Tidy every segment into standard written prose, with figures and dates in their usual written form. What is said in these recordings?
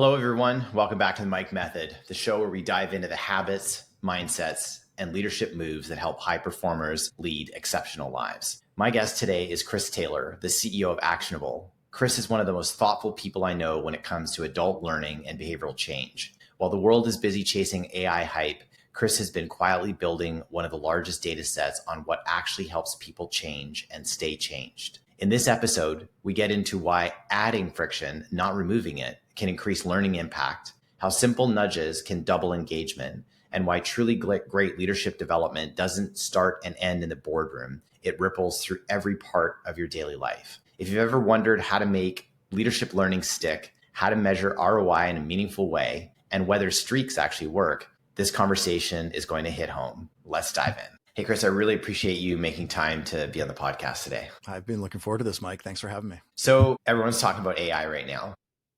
Hello, everyone. Welcome back to the Mike Method, the show where we dive into the habits, mindsets, and leadership moves that help high performers lead exceptional lives. My guest today is Chris Taylor, the CEO of Actionable. Chris is one of the most thoughtful people I know when it comes to adult learning and behavioral change. While the world is busy chasing AI hype, Chris has been quietly building one of the largest data sets on what actually helps people change and stay changed. In this episode, we get into why adding friction, not removing it, can increase learning impact, how simple nudges can double engagement, and why truly great leadership development doesn't start and end in the boardroom. It ripples through every part of your daily life. If you've ever wondered how to make leadership learning stick, how to measure ROI in a meaningful way, and whether streaks actually work, this conversation is going to hit home. Let's dive in. Hey, Chris, I really appreciate you making time to be on the podcast today. I've been looking forward to this, Mike. Thanks for having me. So everyone's talking about AI right now.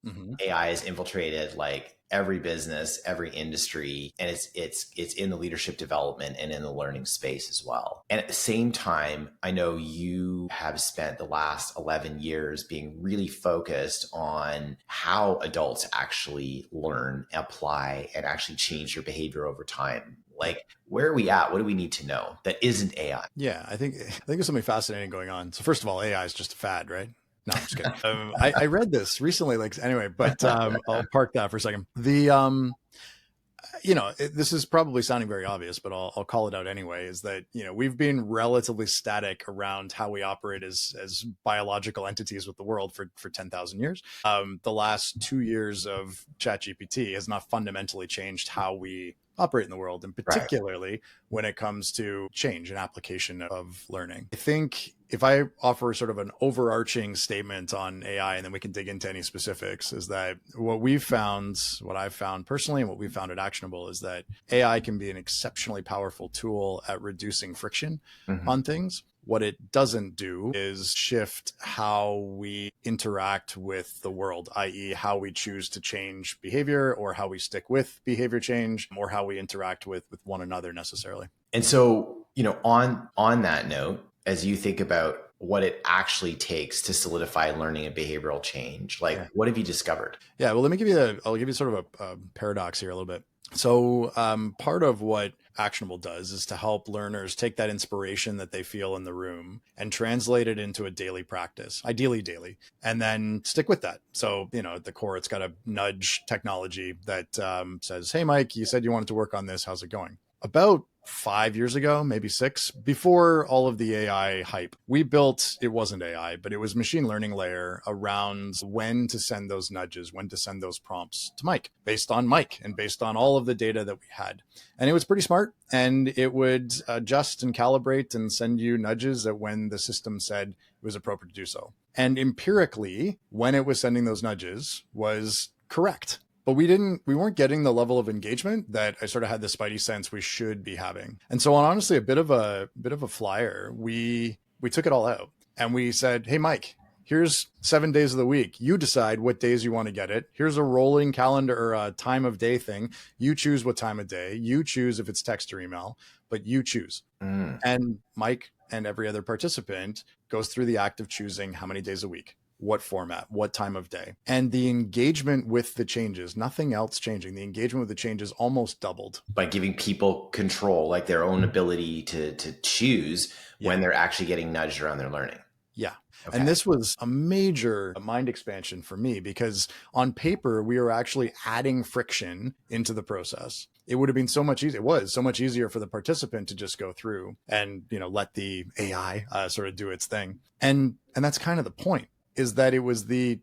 Mm-hmm. AI has infiltrated like every business, every industry, and it's in the leadership development and in the learning space as well. And at the same time, I know you have spent the last 11 years being really focused on how adults actually learn, apply, and actually change their behavior over time. Like, where are we at? What do we need to know that isn't AI? Yeah, I think there's something fascinating going on. So first of all, AI is just a fad, right? No, I'm just kidding. I read this recently, but I'll park that for a second. This is probably sounding very obvious, but I'll call it out anyway, is that, we've been relatively static around how we operate as biological entities with the world for 10,000 years. The last 2 years of ChatGPT has not fundamentally changed how we operate in the world, and particularly when it comes to change and application of learning. I think if I offer sort of an overarching statement on AI, and then we can dig into any specifics, is that what I've found personally, and what we've found at Actionable, is that AI can be an exceptionally powerful tool at reducing friction on things. What it doesn't do is shift how we interact with the world, i.e. how we choose to change behavior, or how we stick with behavior change, or how we interact with one another necessarily. And so, on that note, as you think about what it actually takes to solidify learning and behavioral change, what have you discovered? Yeah, well, I'll give you sort of a paradox here a little bit. So part of what Actionable does is to help learners take that inspiration that they feel in the room and translate it into a daily practice, ideally daily, and then stick with that. So, at the core, it's got a nudge technology that says, hey, Mike, you said you wanted to work on this. How's it going? About 5 years ago, maybe 6, before all of the AI hype, we built, it wasn't AI, but it was machine learning layer around when to send those nudges, when to send those prompts to Mike, based on Mike and based on all of the data that we had. And it was pretty smart, and it would adjust and calibrate and send you nudges at when the system said it was appropriate to do so. And empirically, when it was sending those nudges was correct. But we weren't getting the level of engagement that I sort of had the spidey sense we should be having. And so on, honestly, a bit of a flyer, we took it all out and we said, hey, Mike, here's 7 days of the week. You decide what days you want to get it. Here's a rolling calendar or a time of day thing. You choose what time of day. You choose if it's text or email, but you choose. And Mike and every other participant goes through the act of choosing how many days a week, what format, what time of day. And the engagement with the changes, nothing else changing. The engagement with the changes almost doubled. By giving people control, like their own ability to choose when they're actually getting nudged around their learning. Yeah. Okay. And this was a major mind expansion for me, because on paper, we were actually adding friction into the process. It would have been so much easier. It was so much easier for the participant to just go through and, let the AI sort of do its thing. And that's kind of the point, is that it was the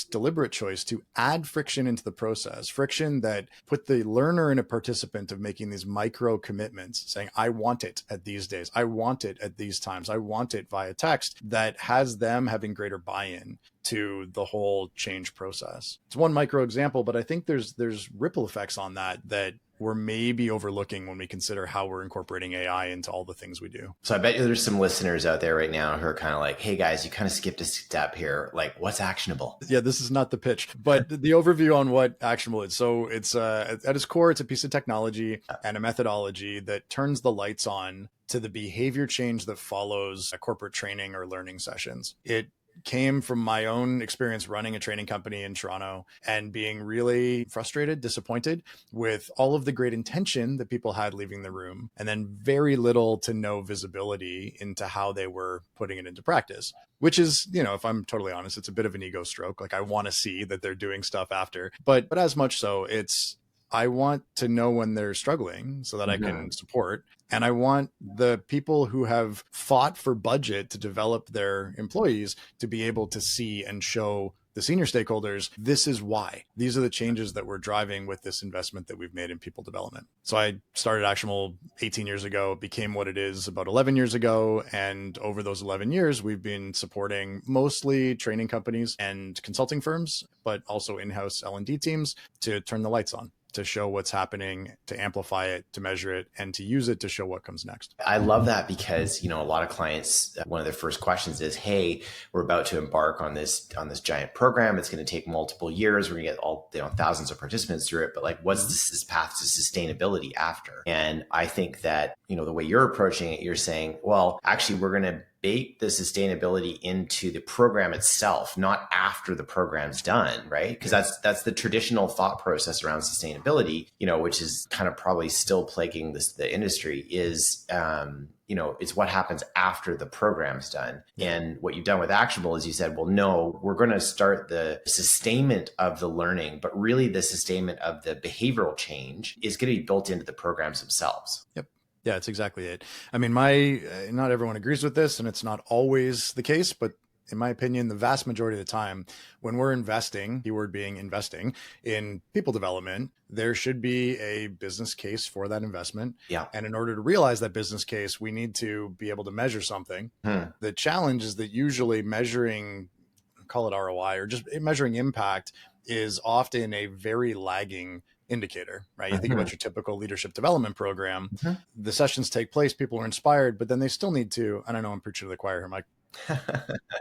deliberate choice to add friction into the process, friction that put the learner in a participant of making these micro commitments, saying, I want it at these days. I want it at these times. I want it via text, that has them having greater buy-in to the whole change process. It's one micro example, but I think there's ripple effects on that we're maybe overlooking when we consider how we're incorporating AI into all the things we do. So I bet you there's some listeners out there right now who are kind of like, hey guys, you kind of skipped a step here. Like, what's Actionable? Yeah, this is not the pitch, but the overview on what Actionable is. So it's at its core, it's a piece of technology and a methodology that turns the lights on to the behavior change that follows a corporate training or learning sessions. It came from my own experience running a training company in Toronto and being really frustrated, disappointed with all of the great intention that people had leaving the room, and then very little to no visibility into how they were putting it into practice, which is, if I'm totally honest, it's a bit of an ego stroke. Like, I want to see that they're doing stuff after, but as much so, I want to know when they're struggling so that I can support. And I want the people who have fought for budget to develop their employees to be able to see and show the senior stakeholders, this is why. These are the changes that we're driving with this investment that we've made in people development. So I started Actionable 18 years ago, became what it is about 11 years ago. And over those 11 years, we've been supporting mostly training companies and consulting firms, but also in-house L&D teams to turn the lights on, to show what's happening, to amplify it, to measure it, and to use it to show what comes next. I love that because, a lot of clients, one of their first questions is, hey, we're about to embark on this giant program. It's going to take multiple years. We're going to get all, thousands of participants through it. But like, what's this path to sustainability after? And I think that, the way you're approaching it, you're saying, well, actually, we're going to bake the sustainability into the program itself, not after the program's done, right? Because that's the traditional thought process around sustainability, which is kind of probably still plaguing the industry is, it's what happens after the program's done. And what you've done with Actionable is you said, well, no, we're going to start the sustainment of the learning, but really the sustainment of the behavioral change is going to be built into the programs themselves. Yep. Yeah, it's exactly it. I mean, not everyone agrees with this, and it's not always the case, but in my opinion, the vast majority of the time when we're investing, keyword being investing in people development, there should be a business case for that investment. Yeah. And in order to realize that business case, we need to be able to measure something. The challenge is that usually measuring, call it ROI, or just measuring impact is often a very lagging indicator, right? You think about your typical leadership development program, the sessions take place, people are inspired, but then they still need to, and I know I'm preaching to the choir here, Mike,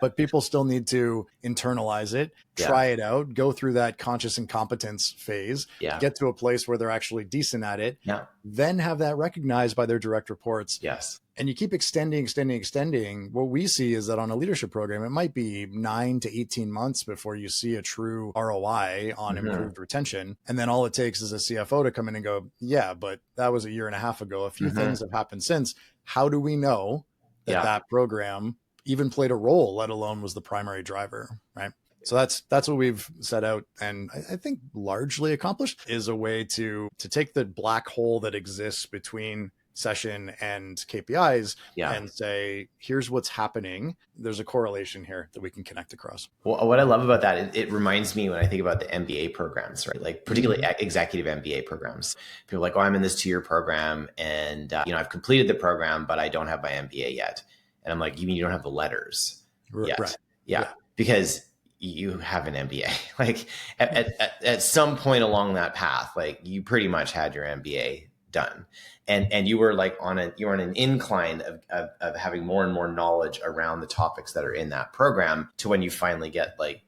but people still need to internalize it, try it out, go through that conscious incompetence phase, get to a place where they're actually decent at it, then have that recognized by their direct reports. Yes. And you keep extending. What we see is that on a leadership program, it might be 9 to 18 months before you see a true ROI on improved retention. And then all it takes is a CFO to come in and go, yeah, but that was a year and a half ago. A few things have happened since. How do we know that that program even played a role, let alone was the primary driver, right? So that's what we've set out, and I think largely accomplished, is a way to take the black hole that exists between session and KPIs and say, here's what's happening. There's a correlation here that we can connect across. Well, what I love about that, it reminds me when I think about the MBA programs, right? Like particularly executive MBA programs. People are like, oh, I'm in this 2-year program and, I've completed the program, but I don't have my MBA yet. And I'm like, you mean you don't have the letters yet? Right. Yeah. Because you have an MBA. Like at some point along that path, like you pretty much had your MBA done. And you were like on an incline of having more and more knowledge around the topics that are in that program to when you finally get like,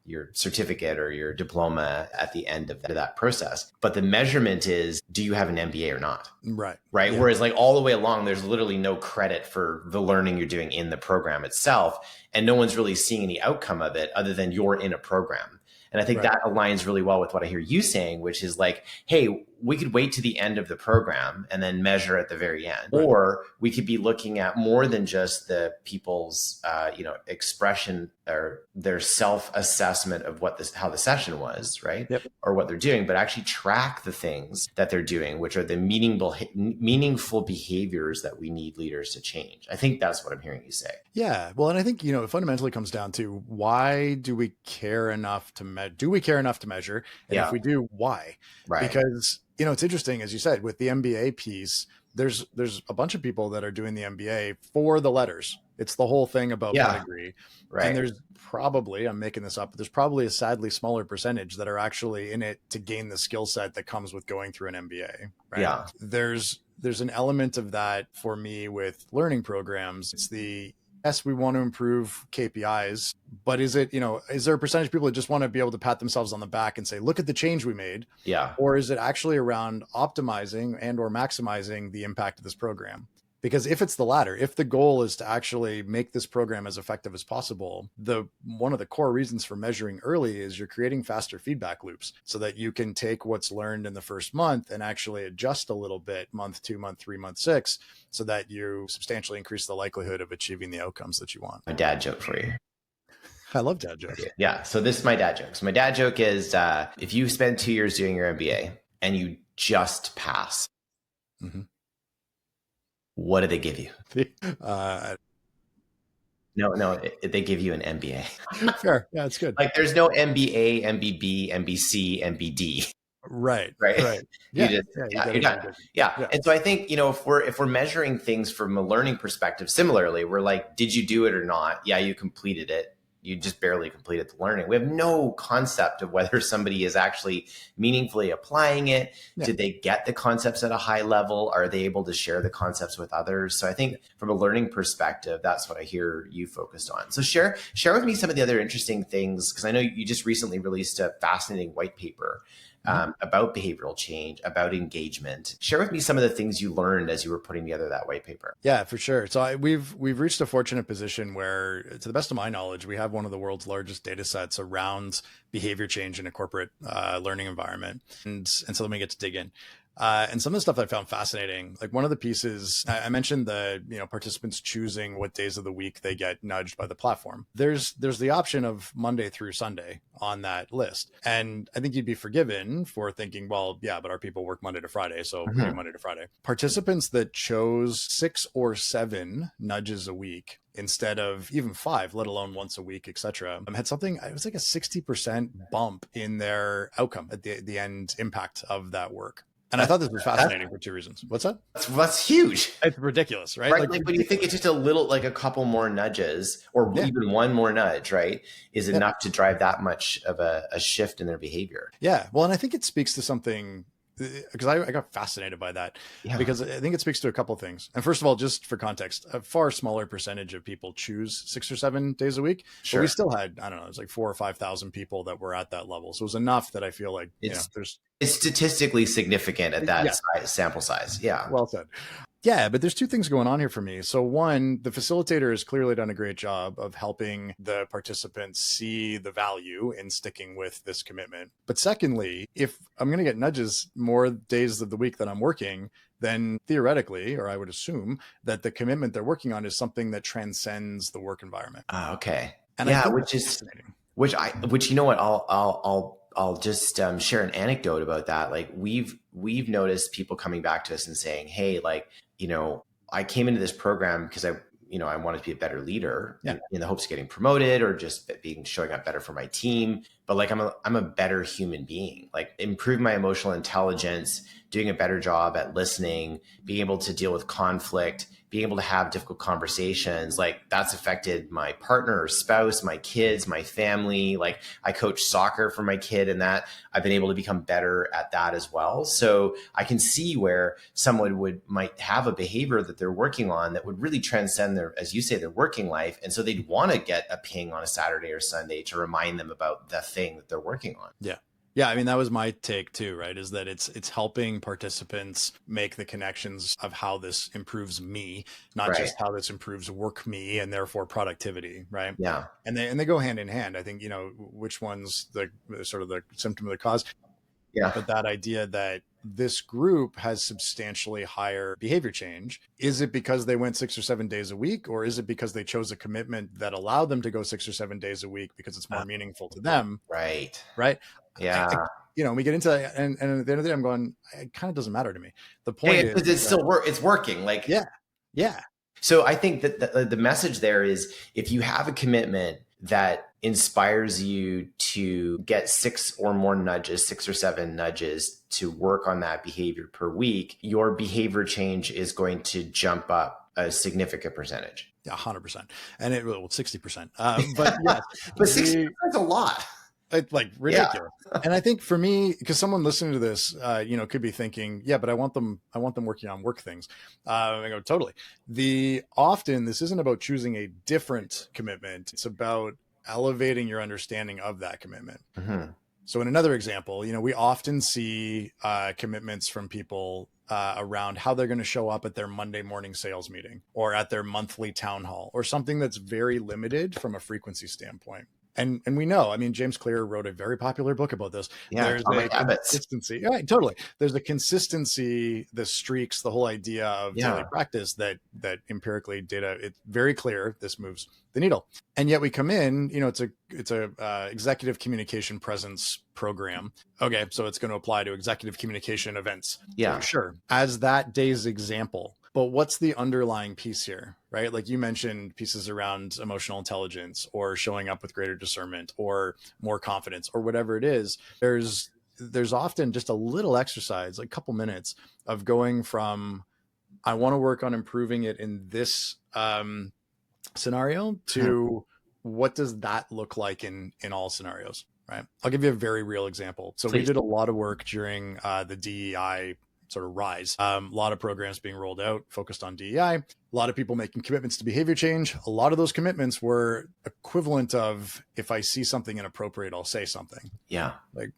your certificate or your diploma at the end of that process. But the measurement is, do you have an MBA or not? Right. Right. Yeah. Whereas like all the way along, there's literally no credit for the learning you're doing in the program itself. And no one's really seeing any outcome of it other than you're in a program. And I think that aligns really well with what I hear you saying, which is like, hey, we could wait to the end of the program and then measure at the very end. Right. Or we could be looking at more than just the people's, expression or their self-assessment of how the session was, right? Yep. Or what they're doing, but actually track the things that they're doing, which are the meaningful behaviors that we need leaders to change. I think that's what I'm hearing you say. Yeah. Well, and I think, it fundamentally comes down to, why do we care enough to measure? Do we care enough to measure? And if we do, why? Right. Because, it's interesting, as you said, with the MBA piece, there's a bunch of people that are doing the MBA for the letters. It's the whole thing about pedigree. Right. And there's probably, I'm making this up, but there's probably a sadly smaller percentage that are actually in it to gain the skill set that comes with going through an MBA. Right? Yeah. There's an element of that for me with learning programs. It's yes, we want to improve KPIs, but is there a percentage of people that just want to be able to pat themselves on the back and say, look at the change we made? Yeah. Or is it actually around optimizing and or maximizing the impact of this program? Because if it's the latter, if the goal is to actually make this program as effective as possible, one of the core reasons for measuring early is you're creating faster feedback loops so that you can take what's learned in the first month and actually adjust a little bit month 2, month 3, month 6, so that you substantially increase the likelihood of achieving the outcomes that you want. A dad joke for you. I love dad jokes. Yeah. So this is my dad joke. So my dad joke is if you spend 2 years doing your MBA and you just pass, what do they give you? No, they give you an MBA. Fair. Yeah, it's good. Like there's no MBA, MBB, MBC, MBD. Right. Yeah. And so I think, if we're measuring things from a learning perspective, similarly, we're like, did you do it or not? Yeah, you completed it. You just barely completed the learning. We have no concept of whether somebody is actually meaningfully applying it. Yeah. Did they get the concepts at a high level? Are they able to share the concepts with others? So I think from a learning perspective, that's what I hear you focused on. So share with me some of the other interesting things, because I know you just recently released a fascinating white paper about behavioral change, about engagement. Share with me some of the things you learned as you were putting together that white paper. Yeah, for sure. So we've reached a fortunate position where, to the best of my knowledge, we have one of the world's largest data sets around behavior change in a corporate learning environment. And so let me get to dig in. And some of the stuff I found fascinating, like one of the pieces I mentioned, the participants choosing what days of the week they get nudged by the platform. There's the option of Monday through Sunday on that list. And I think you'd be forgiven for thinking, well, yeah, but our people work Monday to Friday, so we do Monday to Friday. Participants that chose 6 or 7 nudges a week instead of even 5, let alone once a week, etc., had something, it was like a 60% bump in their outcome at the end impact of that work. And I thought this was fascinating for 2 reasons. What's that? That's huge. It's ridiculous, right? Like when you think it's just a little, like a couple more nudges or even one more nudge, right, is enough to drive that much of a shift in their behavior. Yeah. Well, and I think it speaks to something, because I got fascinated by that, because I think it speaks to a couple of things. And first of all, just for context, a far smaller percentage of people choose 6 or 7 days a week. Sure. But we still had, I don't know, it was like 4,000 or 5,000 people that were at that level. So it was enough that I feel like it's statistically significant at that sample size. Yeah. Well said. Yeah, but there's 2 things going on here for me. So one, the facilitator has clearly done a great job of helping the participants see the value in sticking with this commitment. But secondly, if I'm going to get nudges more days of the week that I'm working, then theoretically, or I would assume, that the commitment they're working on is something that transcends the work environment. Okay. And which you know what, I'll just share an anecdote about that. Like we've noticed people coming back to us and saying, hey, like, I came into this program because I wanted to be a better leader in the hopes of getting promoted or just showing up better for my team. But like, I'm a better human being, like improve my emotional intelligence, doing a better job at listening, being able to deal with conflict, being able to have difficult conversations. Like that's affected my partner or spouse, my kids, my family. Like I coach soccer for my kid, and that I've been able to become better at that as well. So I can see where someone might have a behavior that they're working on that would really transcend their, as you say, their working life. And so they'd want to get a ping on a Saturday or Sunday to remind them about the thing that they're working on. Yeah. Yeah, I mean, that was my take too, right? Is that it's helping participants make the connections of how this improves me, not just how this improves work me and therefore productivity, right? Yeah. And they go hand in hand. I think, which one's the sort of the symptom of the cause. Yeah. But that idea that this group has substantially higher behavior change, is it because they went 6 or 7 days a week, or is it because they chose a commitment that allowed them to go 6 or 7 days a week because it's more meaningful to them? Right. Yeah. We get into that, and at the end of the day, I'm going, it kind of doesn't matter to me. The point is it's still it's working. Like, yeah. So I think that the message there is, if you have a commitment that inspires you to get 6 or 7 nudges to work on that behavior per week, your behavior change is going to jump up a significant percentage. Yeah, 100%. And 60%. But yes, but 60% is a lot. It's like ridiculous. Yeah. And I think for me, because someone listening to this, could be thinking, yeah, but I want them working on work things. I go, totally. Often this isn't about choosing a different commitment. It's about elevating your understanding of that commitment. Mm-hmm. So in another example, we often see commitments from people around how they're going to show up at their Monday morning sales meeting or at their monthly town hall, or something that's very limited from a frequency standpoint. And we know, I mean, James Clear wrote a very popular book about this. Yeah, There's atomic a habits. consistency. Right, totally. There's a consistency, the streaks, the whole idea of daily practice that empirically data, it's very clear this moves the needle. And yet we come in, you know, it's a executive communication presence program. Okay, so it's going to apply to executive communication events. Yeah, sure. As that day's example. But what's the underlying piece here, right? Like you mentioned pieces around emotional intelligence or showing up with greater discernment or more confidence or whatever it is. There's often just a little exercise, like a couple minutes of going from, I want to work on improving it in this scenario to what does that look like in all scenarios, right? I'll give you a very real example. So we did a lot of work during the DEI sort of rise. A lot of programs being rolled out focused on DEI, a lot of people making commitments to behavior change. A lot of those commitments were equivalent of, if I see something inappropriate, I'll say something. Yeah. Like,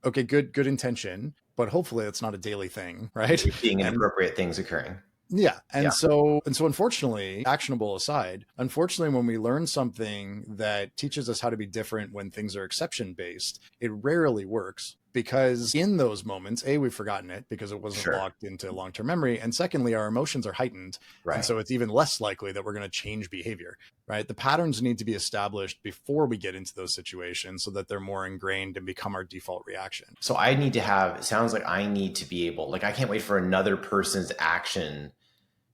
okay, good intention, but hopefully it's not a daily thing, right? You're seeing inappropriate things occurring. Yeah. And so unfortunately, actionable aside, unfortunately, when we learn something that teaches us how to be different when things are exception based, it rarely works, because in those moments, A, we've forgotten it because it wasn't locked into long-term memory. And secondly, our emotions are heightened. Right. And so it's even less likely that we're going to change behavior, right? The patterns need to be established before we get into those situations so that they're more ingrained and become our default reaction. So I need to have, it sounds like I need to be able, like, I can't wait for another person's action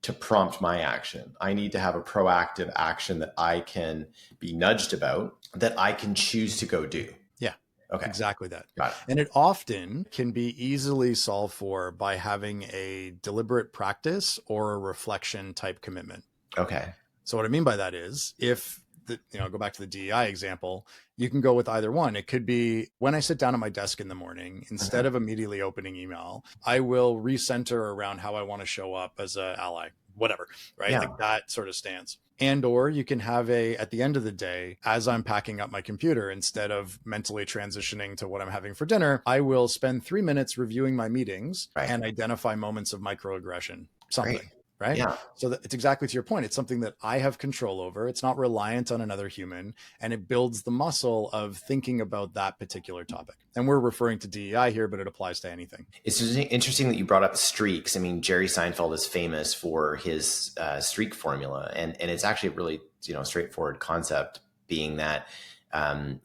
to prompt my action. I need to have a proactive action that I can be nudged about, that I can choose to go do. Yeah. Okay. Exactly that. Got it. And it often can be easily solved for by having a deliberate practice or a reflection type commitment. Okay. So what I mean by that is, if go back to the DEI example, you can go with either one. It could be, when I sit down at my desk in the morning, instead of immediately opening email, I will recenter around how I want to show up as an ally, whatever, right? Yeah. Like that sort of stance. And, or you can have at the end of the day, as I'm packing up my computer, instead of mentally transitioning to what I'm having for dinner, I will spend 3 minutes reviewing my meetings and identify moments of microaggression, something. Great. Right? Yeah. So it's exactly to your point. It's something that I have control over. It's not reliant on another human, and it builds the muscle of thinking about that particular topic. And we're referring to DEI here, but it applies to anything. It's interesting that you brought up streaks. I mean, Jerry Seinfeld is famous for his streak formula, and it's actually a really straightforward concept, being that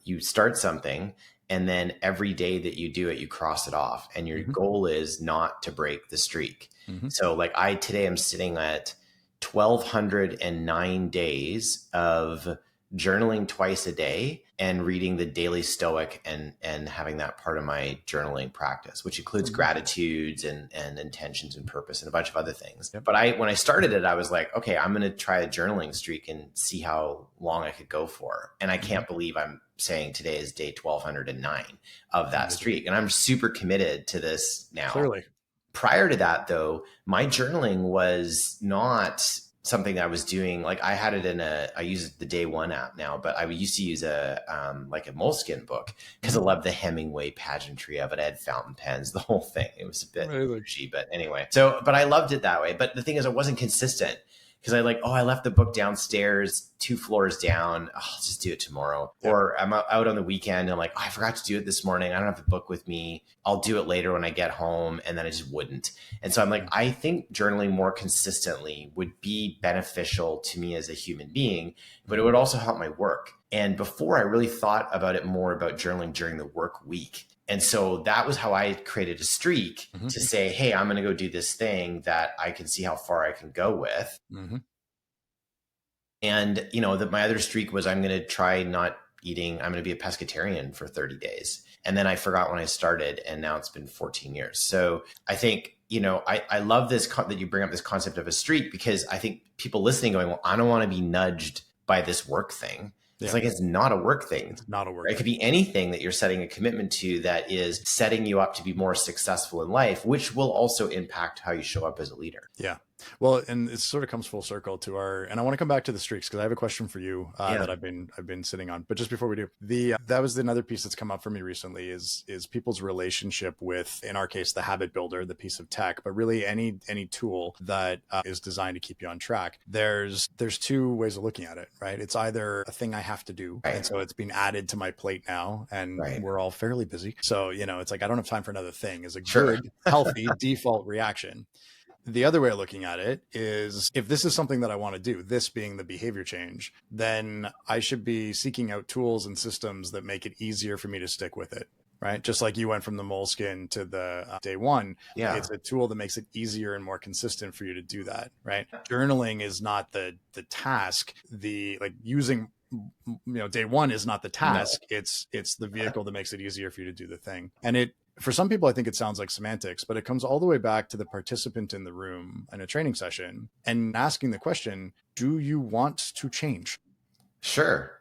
you start something, and then every day that you do it, you cross it off, and your goal is not to break the streak. So like today I'm sitting at 1,209 days of journaling twice a day and reading the Daily Stoic and having that part of my journaling practice, which includes gratitudes and intentions and purpose and a bunch of other things. Yep. But when I started it, I was like, okay, I'm going to try a journaling streak and see how long I could go for. And I can't believe I'm saying today is day 1,209 of that streak. And I'm super committed to this now. Clearly. Prior to that, though, my journaling was not something I was doing. Like, I had it I use the Day One app now, but I used to use a Moleskine book because I loved the Hemingway pageantry of it. I had fountain pens, the whole thing. It was a bit pushy, but anyway. But I loved it that way. But the thing is, I wasn't consistent, because I left the book downstairs 2 floors down. Oh, I'll just do it tomorrow. Yeah. Or I'm out on the weekend and I'm like, I forgot to do it this morning. I don't have the book with me. I'll do it later when I get home. And then I just wouldn't. And so I'm like, I think journaling more consistently would be beneficial to me as a human being, but it would also help my work. And before, I really thought about it more about journaling during the work week. And so that was how I created a streak to say, hey, I'm going to go do this thing that I can see how far I can go with. And, my other streak was, I'm going to try not eating. I'm going to be a pescatarian for 30 days. And then I forgot when I started, and now it's been 14 years. So I think, I love this that you bring up this concept of a streak, because I think people listening going, well, I don't want to be nudged by this work thing. It's like, it's not a work thing. It's not a work thing. It could be anything that you're setting a commitment to that is setting you up to be more successful in life, which will also impact how you show up as a leader. Yeah. Well, and it sort of comes full circle to our, and I want to come back to the streaks because I have a question for you Yeah. that I've been sitting on. But just before we do, the that was another piece that's come up for me recently is people's relationship with, in our case, the habit builder, the piece of tech, but really any tool that is designed to keep you on track. There's two ways of looking at it, right? It's either a thing I have to do, Right. and so it's being added to my plate now, and Right. we're all fairly busy, so it's like I don't have time for another thing. Is a Sure. good, healthy default reaction. The other way of looking at it is if this is something that I want to do, this being the behavior change, then I should be seeking out tools and systems that make it easier for me to stick with it. Right. Just like you went from the moleskin to the day one. Yeah. It's a tool that makes it easier and more consistent for you to do that. Right. Journaling is not the task. The like using, day one is not the task. No. It's the vehicle that makes it easier for you to do the thing. And for some people, I think it sounds like semantics, but it comes all the way back to the participant in the room in a training session and asking the question, do you want to change? Sure.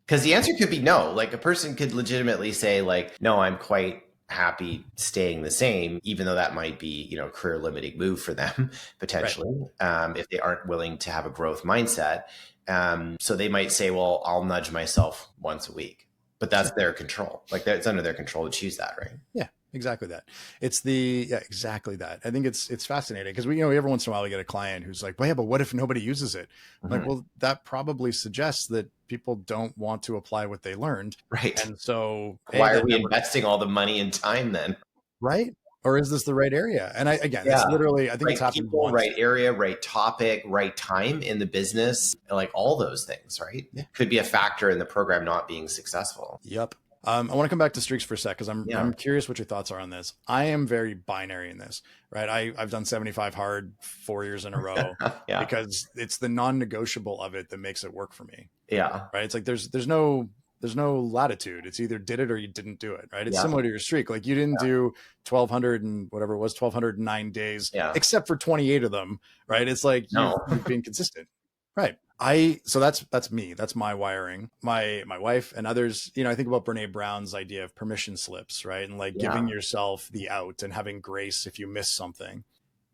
Because the answer could be no. Like a person could legitimately say like, no, I'm quite happy staying the same, even though that might be, a career limiting move for them potentially, right. If they aren't willing to have a growth mindset. So they might say, well, I'll nudge myself once a week, but that's their control. Like it's under their control to choose that, right? Yeah. Exactly that. Exactly that. I think it's fascinating because we every once in a while we get a client who's like, well, yeah, but what if nobody uses it? Mm-hmm. Like, well, that probably suggests that people don't want to apply what they learned. Right. And so why are we investing all the money and time then? Right. Or is this the right area? And it's literally, I think it's happened people, once. Right area, right topic, right time in the business, like all those things, right? Yeah. Could be a factor in the program not being successful. Yep. I want to come back to streaks for a sec because I'm curious what your thoughts are on this. I am very binary in this, right? I've done 75 hard 4 years in a row because it's the non-negotiable of it that makes it work for me. Yeah. Right. It's like there's no latitude. It's either did it or you didn't do it. Right. It's similar to your streak. Like you didn't do 1,200 and whatever it was, 1,209 days, except for 28 of them. Right. It's like you've been consistent. Right. So that's me. That's my wiring. My wife and others, I think about Brene Brown's idea of permission slips, right? And like giving yourself the out and having grace if you miss something.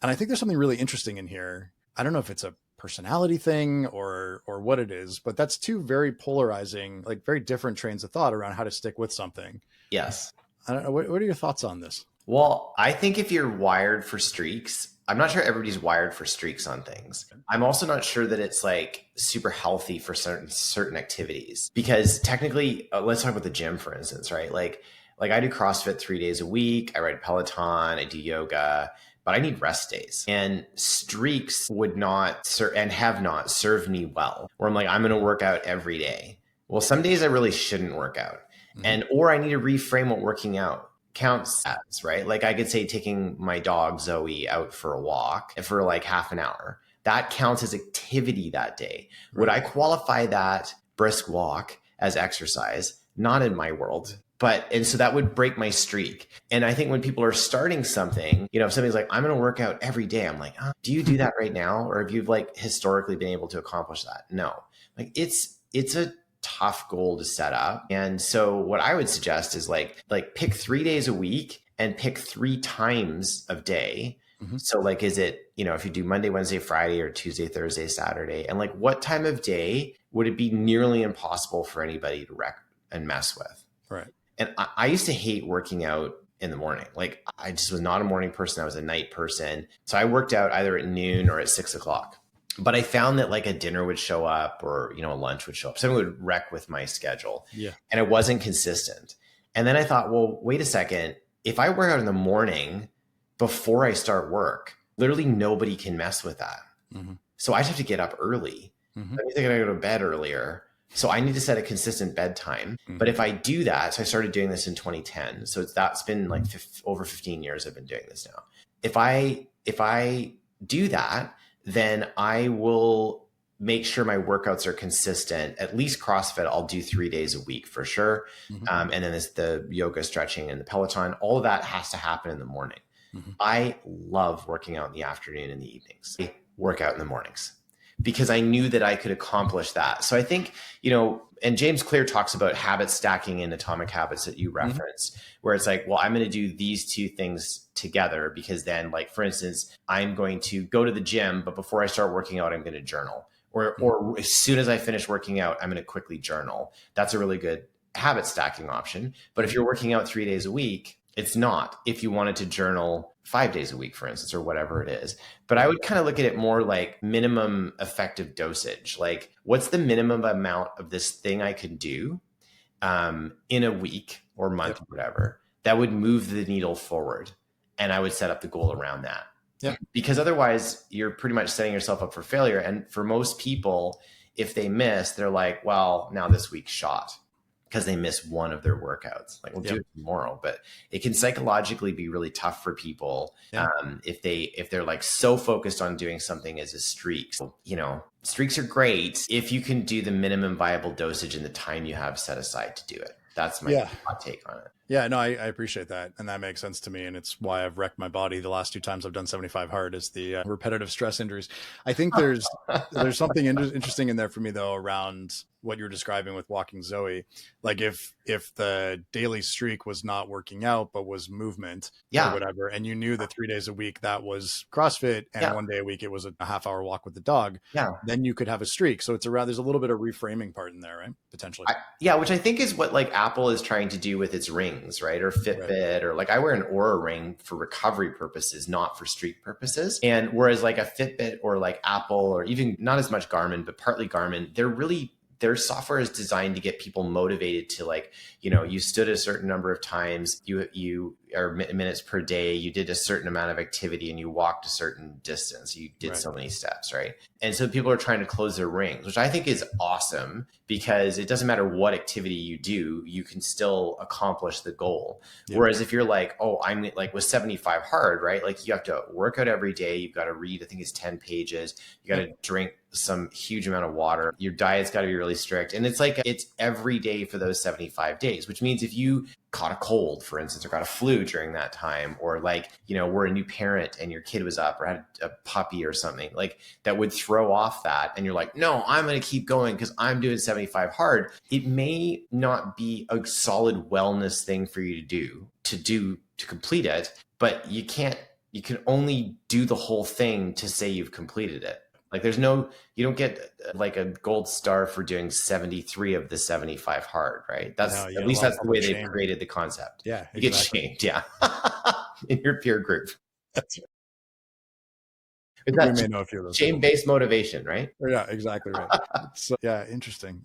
And I think there's something really interesting in here. I don't know if it's a personality thing or what it is, but that's two very polarizing, like very different trains of thought around how to stick with something. Yes. I don't know. What are your thoughts on this? Well, I think if you're wired for streaks, I'm not sure everybody's wired for streaks on things. I'm also not sure that it's like super healthy for certain activities because technically, let's talk about the gym, for instance, right? Like I do CrossFit 3 days a week. I ride Peloton. I do yoga, but I need rest days. And streaks would not and have not served me well. Where I'm like, I'm going to work out every day. Well, some days I really shouldn't work out, or I need to reframe what working out counts as, right? Like I could say taking my dog Zoe out for a walk for like half an hour. That counts as activity that day. Right. Would I qualify that brisk walk as exercise? Not in my world. And so that would break my streak. And I think when people are starting something, if somebody's like, I'm going to work out every day, I'm like, do you do that right now? Or have you like historically been able to accomplish that? No, like it's a tough goal to set up. And so what I would suggest is like pick 3 days a week and pick 3 times of day. Mm-hmm. So like, is it, if you do Monday, Wednesday, Friday, or Tuesday, Thursday, Saturday, and like what time of day would it be nearly impossible for anybody to wreck and mess with? Right. And I used to hate working out in the morning. Like I just was not a morning person. I was a night person. So I worked out either at noon or at 6 o'clock. But I found that like a dinner would show up or, a lunch would show up. Something would wreck with my schedule. Yeah. And it wasn't consistent. And then I thought, well, wait a second. If I work out in the morning before I start work, literally nobody can mess with that. Mm-hmm. So I just have to get up early. Mm-hmm. I think I gotta go to bed earlier. So I need to set a consistent bedtime. Mm-hmm. But if I do that, so I started doing this in 2010. So that's been like over 15 years I've been doing this now. If I do that, then I will make sure my workouts are consistent. At least CrossFit, I'll do 3 days a week for sure. Mm-hmm. And then there's the yoga, stretching, and the Peloton. All of that has to happen in the morning. Mm-hmm. I love working out in the afternoon and the evenings. I work out in the mornings. because I knew that I could accomplish that. So I think, and James Clear talks about habit stacking in Atomic Habits that you referenced, where it's like, well, I'm going to do these two things together because then, like, for instance, I'm going to go to the gym, but before I start working out, I'm going to journal. Or as soon as I finish working out, I'm going to quickly journal. That's a really good habit stacking option. But if you're working out 3 days a week, it's not if you wanted to journal 5 days a week, for instance, or whatever it is. But I would kind of look at it more like minimum effective dosage. Like, what's the minimum amount of this thing I could do in a week or month or whatever that would move the needle forward? And I would set up the goal around that. Yeah. Because otherwise, you're pretty much setting yourself up for failure. And for most people, if they miss, they're like, well, now this week's shot, because they miss one of their workouts. Like, we'll do it tomorrow. But it can psychologically be really tough for people if they're like so focused on doing something as a streak. So, streaks are great if you can do the minimum viable dosage in the time you have set aside to do it. That's my hot take on it. Yeah, no, I appreciate that. And that makes sense to me. And it's why I've wrecked my body the last 2 times I've done 75 hard is the repetitive stress injuries. I think there's something interesting in there for me, though, around what you're describing with walking Zoe. Like if the daily streak was not working out, but was movement or whatever, and you knew that 3 days a week that was CrossFit and 1 day a week it was a half-hour walk with the dog, then you could have a streak. So there's a little bit of reframing part in there, right? Potentially. Which I think is what like Apple is trying to do with its rings, right? Or Fitbit, or like I wear an Aura ring for recovery purposes, not for streak purposes. And whereas like a Fitbit or like Apple, or even not as much Garmin, but partly Garmin, their software is designed to get people motivated to, like, you stood a certain number of times, you are minutes per day, you did a certain amount of activity, and you walked a certain distance, you did so many steps, right? And so people are trying to close their rings, which I think is awesome, because it doesn't matter what activity you do, you can still accomplish the goal. Whereas if you're like, oh, I'm like with 75 hard, right? Like, you have to work out every day, you've got to read, I think it's 10 pages, you got to drink some huge amount of water, your diet's got to be really strict, and it's like it's every day for those 75 days, which means if you caught a cold, for instance, or got a flu during that time, or like, were a new parent and your kid was up or had a puppy or something, like that would throw off that, and you're like, no, I'm going to keep going because I'm doing 75 hard. It may not be a solid wellness thing for you to complete it, but you can only do the whole thing to say you've completed it. Like, you don't get like a gold star for doing 73 of the 75 hard, right? At least that's the way they've created the concept. Yeah, you get shamed, in your peer group. That's right. We may know a few of those. Shame-based motivation, right? Yeah, exactly right. So, yeah, interesting.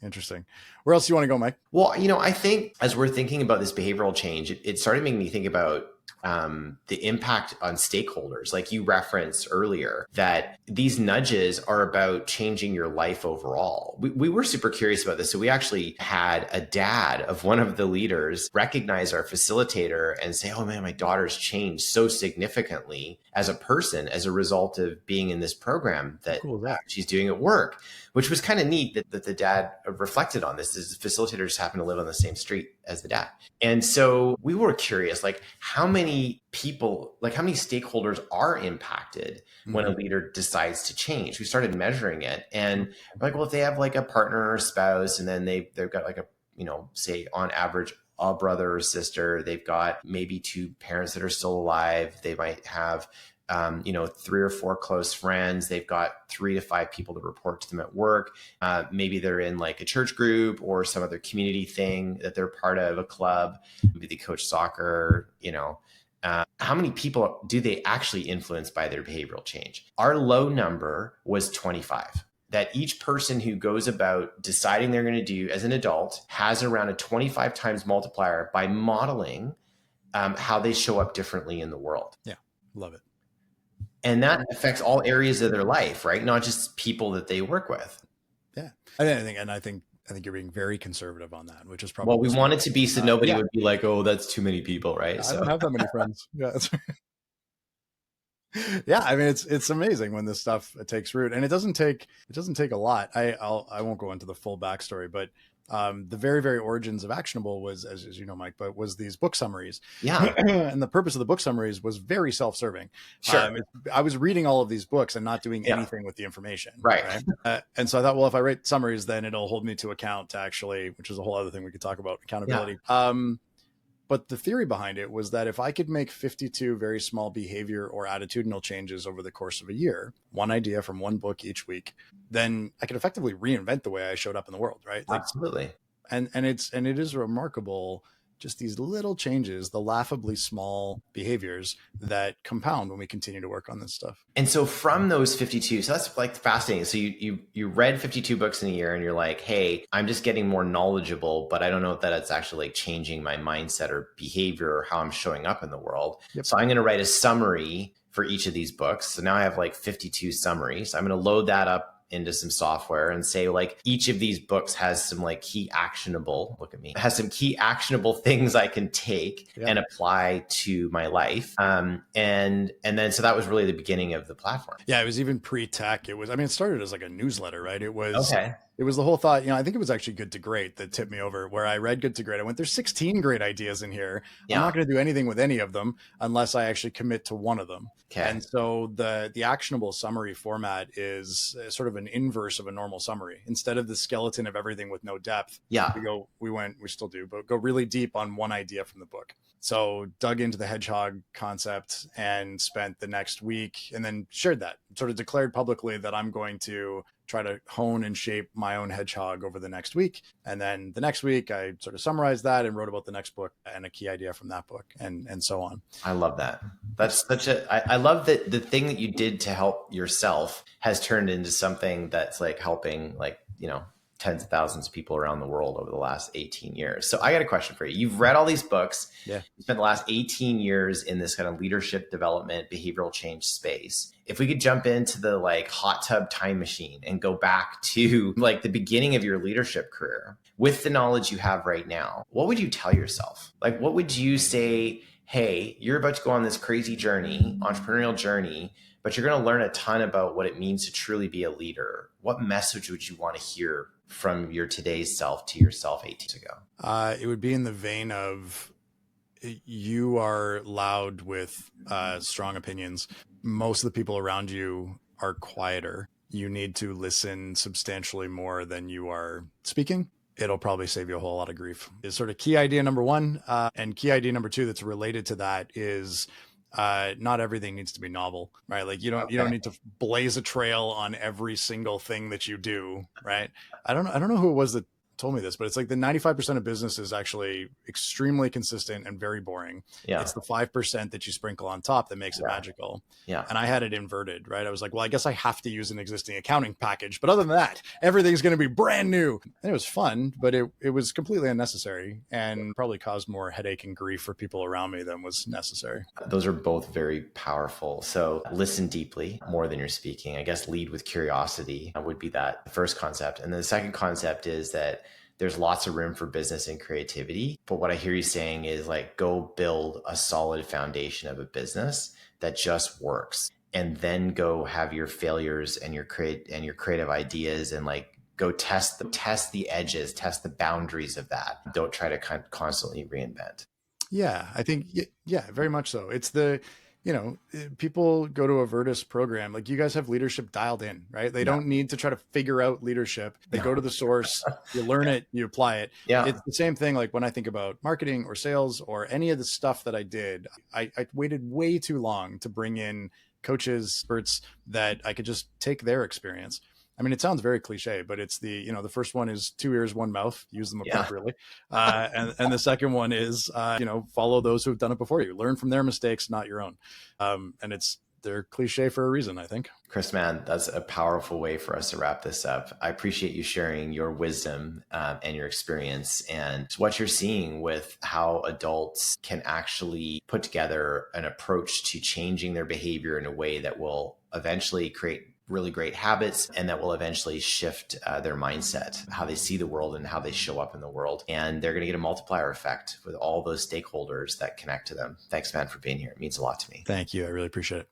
Where else do you want to go, Mike? Well, I think as we're thinking about this behavioral change, it started making me think about the impact on stakeholders. Like you referenced earlier, that these nudges are about changing your life overall. We were super curious about this. So we actually had a dad of one of the leaders recognize our facilitator and say, oh man, my daughter's changed so significantly as a person as a result of being in this program that she's doing at work, which was kind of neat that the dad reflected on this. The facilitator just happened to live on the same street as the dad. And so we were curious, like how many stakeholders are impacted when a leader decides to change. We started measuring it, and we're like, well, if they have like a partner or a spouse, and then they've got like a, say on average, a brother or sister, they've got maybe 2 parents that are still alive. They might have 3 or 4 close friends. They've got 3 to 5 people to report to them at work. Maybe they're in like a church group or some other community thing that they're part of, a club. Maybe they coach soccer, how many people do they actually influence by their behavioral change? Our low number was 25. That each person who goes about deciding they're going to do as an adult has around a 25 times multiplier by modeling how they show up differently in the world. Yeah, love it. And that affects all areas of their life, right? Not just people that they work with. Yeah. I think you're being very conservative on that, which is probably we want it to be so nobody would be like, oh, that's too many people, right? I don't have that many friends. Yeah. Yeah, I mean, it's amazing when this stuff takes root, and it doesn't take a lot. I won't go into the full backstory, but The very, very origins of Actionable was, as you know, Mike, but was these book summaries. Yeah. And the purpose of the book summaries was very self-serving. Sure. I was reading all of these books and not doing Yeah. anything with the information. Right. And so I thought, well, if I write summaries, then it'll hold me to account to actually, which is a whole other thing we could talk about, accountability. But the theory behind it was that if I could make 52 very small behavior or attitudinal changes over the course of a year, one idea from one book each week, then I could effectively reinvent the way I showed up in the world, right? Like, Absolutely. And it is remarkable, just these little changes, the laughably small behaviors that compound when we continue to work on this stuff. And so from those 52, so that's like fascinating. So you read 52 books in a year and you're like, hey, I'm just getting more knowledgeable, but I don't know that it's actually like changing my mindset or behavior or how I'm showing up in the world. Yep. So I'm going to write a summary for each of these books. So now I have like 52 summaries. I'm going to load that up into some software and say like each of these books has some like key actionable, look at me, has some key actionable things I can take and apply to my life. And then, so that was really the beginning of the platform. Yeah. It was even pre-tech. It started as like a newsletter, right? It was the whole thought, I think it was actually Good to Great that tipped me over, where I read Good to Great. I went, there's 16 great ideas in here. I'm not going to do anything with any of them unless I actually commit to one of them. And so the actionable summary format is sort of an inverse of a normal summary. Instead of the skeleton of everything with no depth, we still do, but go really deep on one idea from the book. So dug into the hedgehog concept and spent the next week, and then shared that, sort of declared publicly that I'm going to try to hone and shape my own hedgehog over the next week. And then the next week I sort of summarized that and wrote about the next book and a key idea from that book, and so on. I love that. That's such I love that the thing that you did to help yourself has turned into something that's like helping, like, tens of thousands of people around the world over the last 18 years. So I got a question for you. You've read all these books. Yeah. You spent the last 18 years in this kind of leadership development, behavioral change space. If we could jump into the like hot tub time machine and go back to like the beginning of your leadership career with the knowledge you have right now, what would you tell yourself? Like, what would you say? Hey, you're about to go on this crazy journey, entrepreneurial journey, but you're going to learn a ton about what it means to truly be a leader. What message would you want to hear from your today's self to yourself 18 years ago? It would be in the vein of, you are loud with strong opinions. Most of the people around you are quieter. You need to listen substantially more than you are speaking. It'll probably save you a whole lot of grief. Is sort of key idea number one. And key idea number two that's related to that is, not everything needs to be novel, right? Like you don't need to blaze a trail on every single thing that you do, right? I don't know who it was that told me this, but it's like the 95% of business is actually extremely consistent and very boring. Yeah. It's the 5% that you sprinkle on top that makes it magical. Yeah. And I had it inverted, right? I was like, well, I guess I have to use an existing accounting package, but other than that, everything's going to be brand new. And it was fun, but it was completely unnecessary and probably caused more headache and grief for people around me than was necessary. Those are both very powerful. So listen deeply more than you're speaking. I guess lead with curiosity would be that first concept. And then the second concept is that there's lots of room for business and creativity. But what I hear you saying is like, go build a solid foundation of a business that just works, and then go have your failures and your creative ideas, and like go test the edges, test the boundaries of that. Don't try to constantly reinvent. Yeah, I think, very much so. It's people go to a Virtus program, like you guys have leadership dialed in, right? They don't need to try to figure out leadership. They go to the source, you learn it, you apply it. Yeah. It's the same thing. Like when I think about marketing or sales or any of the stuff that I did, I waited way too long to bring in coaches, experts that I could just take their experience. I mean, it sounds very cliche, but it's the first one is 2 ears, 1 mouth, use them appropriately. And the second one is, follow those who've done it before you, learn from their mistakes, not your own. And they're cliche for a reason, I think. Chris, man, that's a powerful way for us to wrap this up. I appreciate you sharing your wisdom and your experience and what you're seeing with how adults can actually put together an approach to changing their behavior in a way that will eventually create really great habits, and that will eventually shift their mindset, how they see the world and how they show up in the world. And they're going to get a multiplier effect with all those stakeholders that connect to them. Thanks, man, for being here. It means a lot to me. Thank you. I really appreciate it.